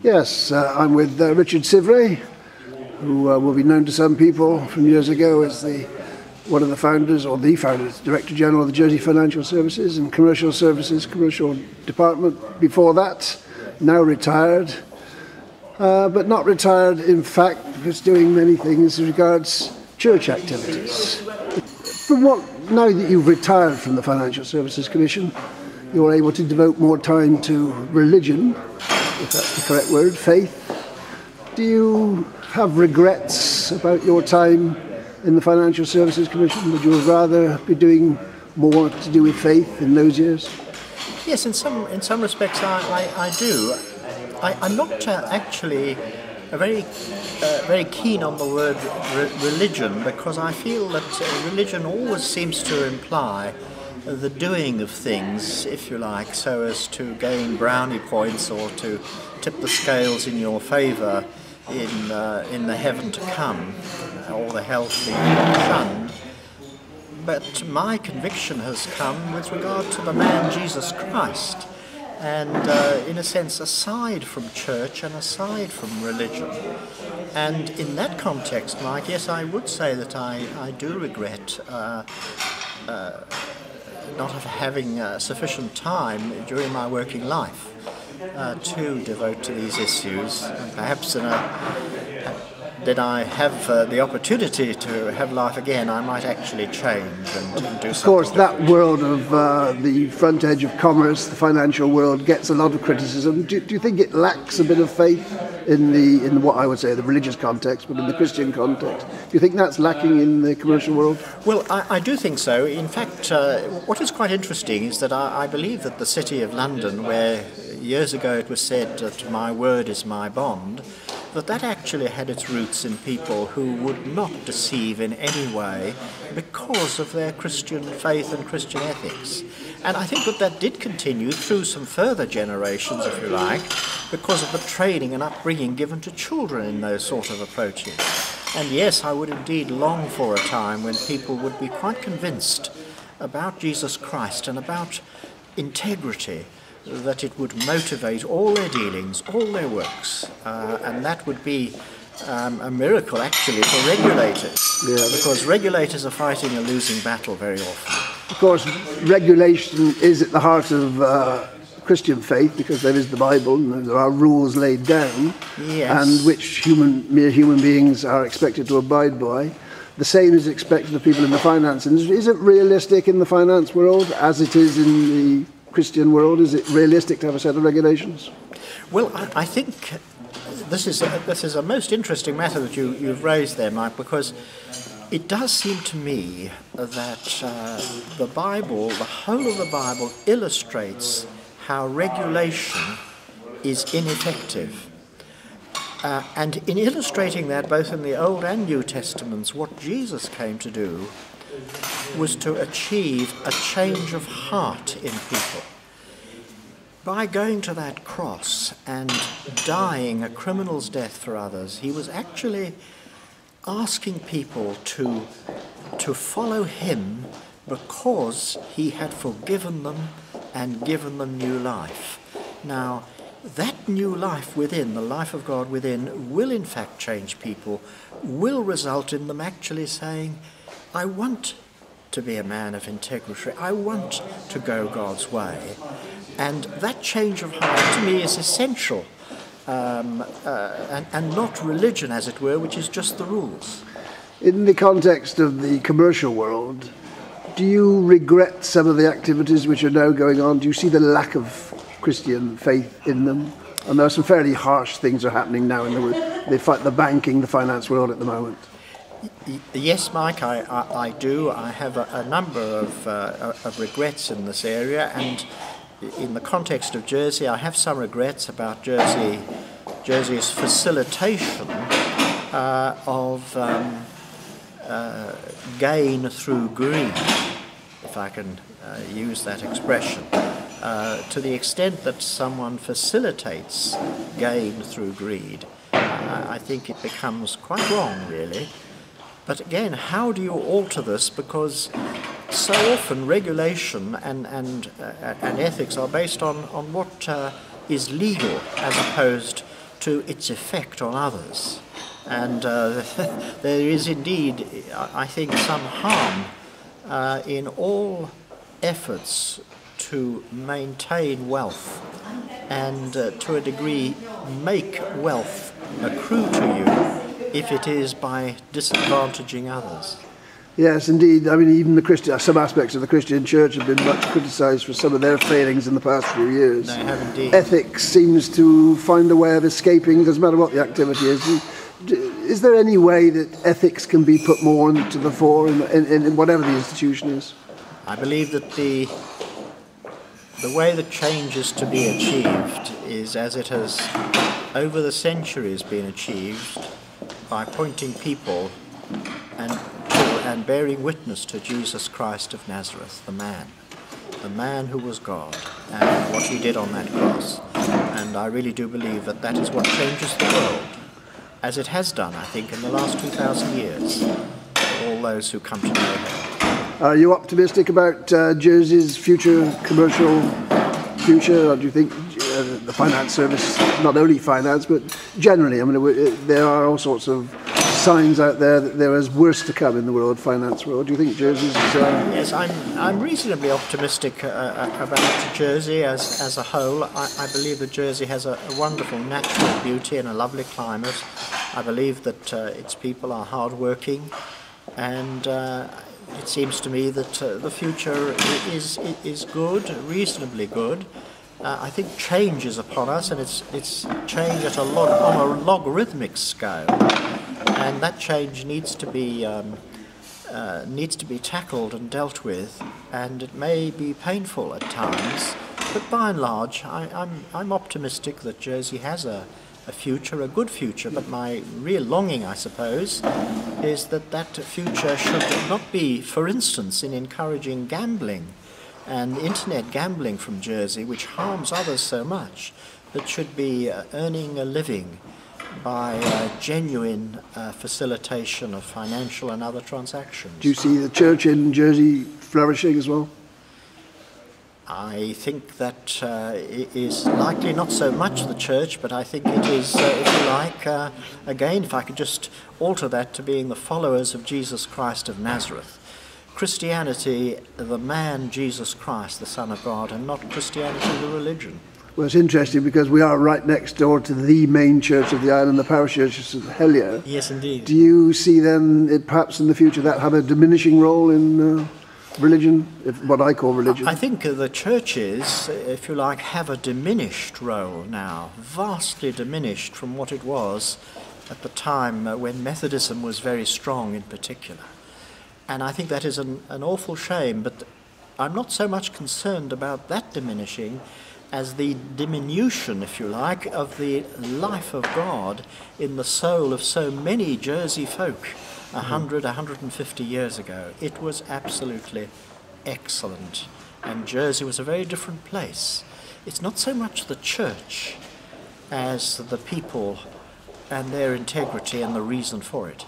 Yes, I'm with Richard Sivray, who will be known to some people from years ago as one of the founders, or the founders, Director General of the Jersey Financial Services and Commercial Services, Commercial Department before that, now retired. But not retired, in fact, because doing many things as regards church activities. Now that you've retired from the Financial Services Commission, you're able to devote more time to religion, if that's the correct word, faith. Do you have regrets about your time in the Financial Services Commission? Would you rather be doing more to do with faith in those years? Yes, in some respects I do. I'm not actually very keen on the word religion, because I feel that religion always seems to imply the doing of things, if you like, so as to gain brownie points or to tip the scales in your favour in the heaven to come, or the hell to be shunned. But my conviction has come with regard to the man Jesus Christ, and in a sense aside from church and aside from religion. And in that context, Mike, yes, I would say that I do regret not having sufficient time during my working life to devote to these issues. And perhaps did I have the opportunity to have life again, I might actually change and do something. Of course, that world of the front edge of commerce, the financial world, gets a lot of criticism. Do you think it lacks a bit of faith in what I would say the religious context, but in the Christian context? Do you think that's lacking in the commercial world? Well, I do think so. In fact, what is quite interesting is that I believe that the City of London, where years ago it was said that my word is my bond, that actually had its roots in people who would not deceive in any way because of their Christian faith and Christian ethics. And I think that did continue through some further generations, if you like, because of the training and upbringing given to children in those sort of approaches. And yes, I would indeed long for a time when people would be quite convinced about Jesus Christ and about integrity, that it would motivate all their dealings, all their works, and that would be a miracle actually for regulators, because regulators are fighting a losing battle very often. Of course, regulation is at the heart of Christian faith, because there is the Bible and there are rules laid down, and which mere human beings are expected to abide by. The same is expected of people in the finance industry. Is it realistic in the finance world as it is in the Christian world? Is it realistic to have a set of regulations? Well, I think this is a most interesting matter that you've raised there, Mike, because it does seem to me that the Bible, the whole of the Bible, illustrates how regulation is ineffective. And in illustrating that, both in the Old and New Testaments, what Jesus came to do was to achieve a change of heart in people. By going to that cross and dying a criminal's death for others, he was actually asking people to follow him because he had forgiven them and given them new life. Now, that new life within, the life of God within, will in fact change people, will result in them actually saying, I want to be a man of integrity. I want to go God's way. And that change of heart to me is essential, and not religion, as it were, which is just the rules. In the context of the commercial world, do you regret some of the activities which are now going on? Do you see the lack of Christian faith in them? And there are some fairly harsh things are happening now in the banking, the finance world at the moment. Yes, Mike, I do. I have a number of regrets in this area, and in the context of Jersey, I have some regrets about Jersey's facilitation of gain through greed, if I can use that expression. To the extent that someone facilitates gain through greed, I think it becomes quite wrong, really. But again, how do you alter this? Because so often regulation and ethics are based on what is legal as opposed to its effect on others. And there is indeed, I think, some harm in all efforts to maintain wealth and to a degree make wealth accrue to you if it is by disadvantaging others. Yes, indeed. I mean, even some aspects of the Christian Church have been much criticised for some of their failings in the past few years. They have indeed. Ethics seems to find a way of escaping, doesn't matter what the activity is. Is there any way that ethics can be put more into the fore in whatever the institution is? I believe that the way that change is to be achieved is as it has over the centuries been achieved, by pointing people and bearing witness to Jesus Christ of Nazareth, the man who was God, and what he did on that cross. And I really do believe that that is what changes the world, as it has done, I think, in the last 2,000 years, all those who come to know him. Are you optimistic about Jersey's commercial future, or do you think the finance service, not only finance, but generally, I mean, there are all sorts of signs out there that there is worse to come in the finance world. Do you think Jersey's... Yes, I'm reasonably optimistic about Jersey as a whole. I believe that Jersey has a wonderful natural beauty and a lovely climate. I believe that its people are hard-working, and it seems to me that the future is good, reasonably good. I think change is upon us, and it's change on a logarithmic scale. And that change needs to be tackled and dealt with, and it may be painful at times. But by and large, I'm optimistic that Jersey has a future, a good future. But my real longing, I suppose, is that future should not be, for instance, in encouraging gambling and internet gambling from Jersey, which harms others so much, but should be earning a living by genuine facilitation of financial and other transactions. Do you see the church in Jersey flourishing as well? I think that it is likely not so much the church, but I think it is, if you like, again, if I could just alter that to being the followers of Jesus Christ of Nazareth. Christianity, the man Jesus Christ, the Son of God, and not Christianity, the religion. Well, it's interesting because we are right next door to the main church of the island, the parish church of St Helier. Yes, indeed. Do you see then, perhaps in the future, that have a diminishing role in religion, what I call religion? I think the churches, if you like, have a diminished role now, vastly diminished from what it was at the time when Methodism was very strong in particular. And I think that is an awful shame, but I'm not so much concerned about that diminishing as the diminution, if you like, of the life of God in the soul of so many Jersey folk 150 years ago. It was absolutely excellent, and Jersey was a very different place. It's not so much the church as the people and their integrity and the reason for it.